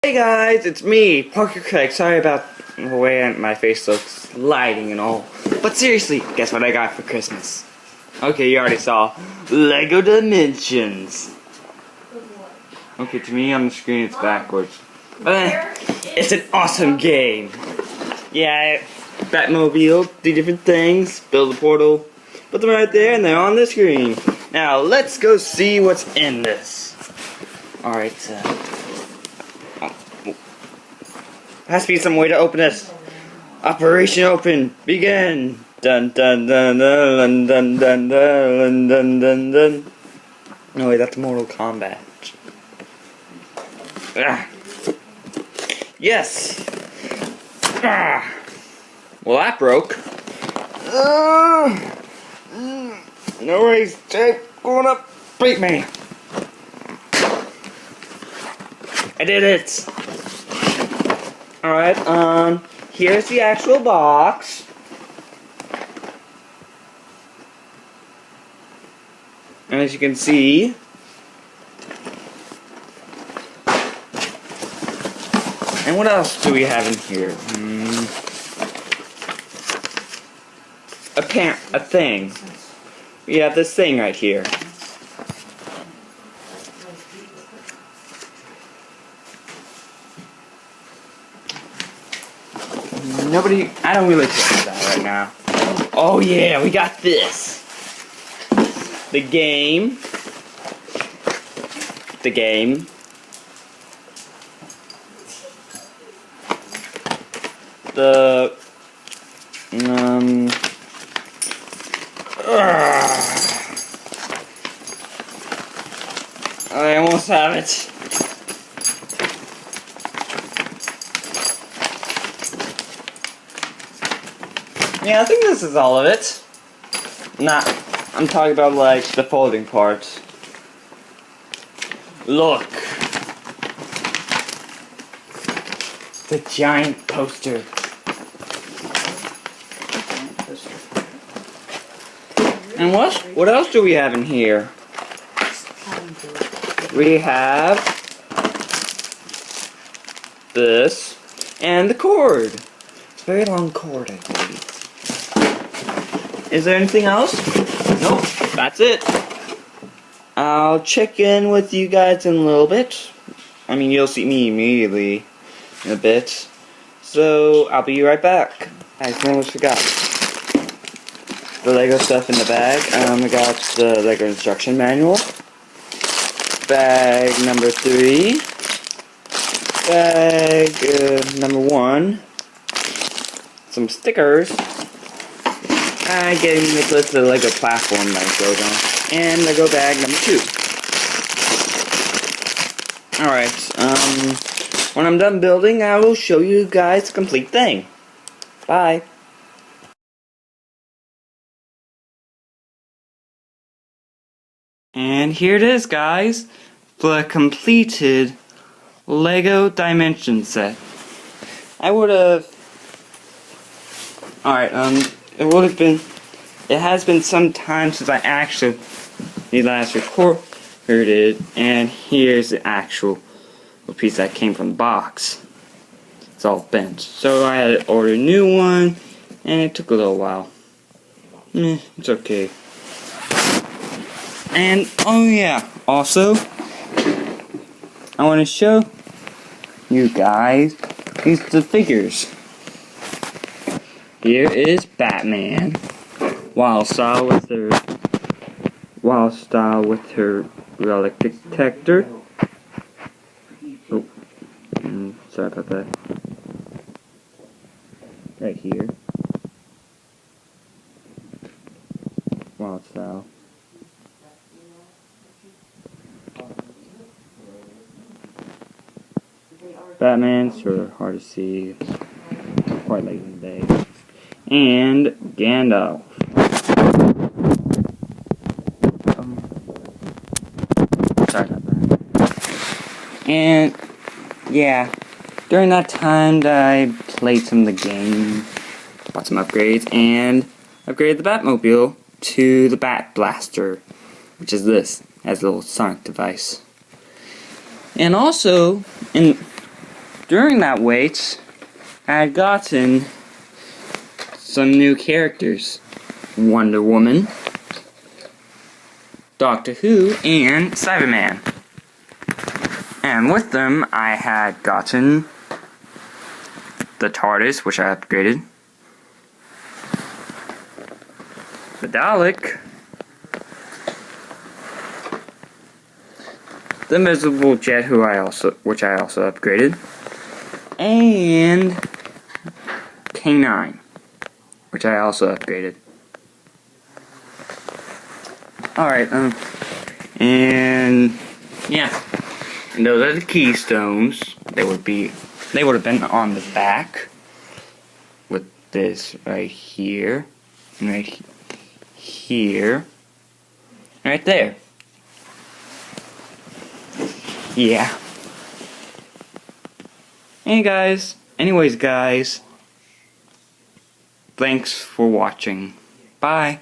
Hey guys, it's me, Parker Craig. Sorry about the way my face looks, lighting and all. But seriously, guess what I got for Christmas? Okay, you already saw. Lego Dimensions. Okay, to me on the screen it's backwards. But it's an awesome game. Yeah, Batmobile, do different things, build a portal, put them right there and they're on the screen. Now, let's go see what's in this. Alright, there has to be some way to open this. Operation open. Begin. Dun dun dun dun dun dun dun dun dun dun. No wait, that's Mortal Kombat. Yes. Well, that broke. No worries, Jake. Going up. Beat me. I did it. Alright, here's the actual box. And as you can see, and what else do we have in here? A thing. We have this thing right here. I don't really care about that right now. Oh yeah, we got this. The game. The, I almost have it. Yeah, I think this is all of it. I'm talking about like the folding part. Look. The giant poster. And what else do we have in here? We have this and the cord. It's a very long cord, I believe. Is there anything else? Nope, that's it. I'll check in with you guys in a little bit. I mean, you'll see me immediately in a bit. So, I'll be right back. I almost forgot. The Lego stuff in the bag. I got the Lego instruction manual. Bag number 3. Bag number 1. Some stickers. I gave Nicholas the Lego platform that it goes on. And Lego bag number 2. Alright, when I'm done building, I will show you guys the complete thing. Bye. And here it is, guys. The completed Lego Dimension set. It has been some time since I actually last recorded, and here's the actual piece that came from the box. It's all bent. So I had to order a new one, and it took a little while. It's okay. And, oh yeah, also, I want to show you guys the figures. Here is Batman, Wild Style with her relic detector. Oh, sorry about that. Right here. Wild Style. Batman's sort of hard to see. It's quite late in the day. And Gandalf. Sorry about that. And yeah, during that time I played some of the game, bought some upgrades, and upgraded the Batmobile to the Bat Blaster, which is this, as a little sonic device. And also, during that wait, I had gotten some new characters. Wonder Woman, Doctor Who, and Cyberman. And with them, I had gotten the TARDIS, which I upgraded, the Dalek, the Invisible Jet, which I also upgraded, and K9, which I also upgraded. Alright, and yeah, and those are the keystones. They would have been on the back with this right here, and right here, right there. Yeah. Anyways, guys, thanks for watching. Bye.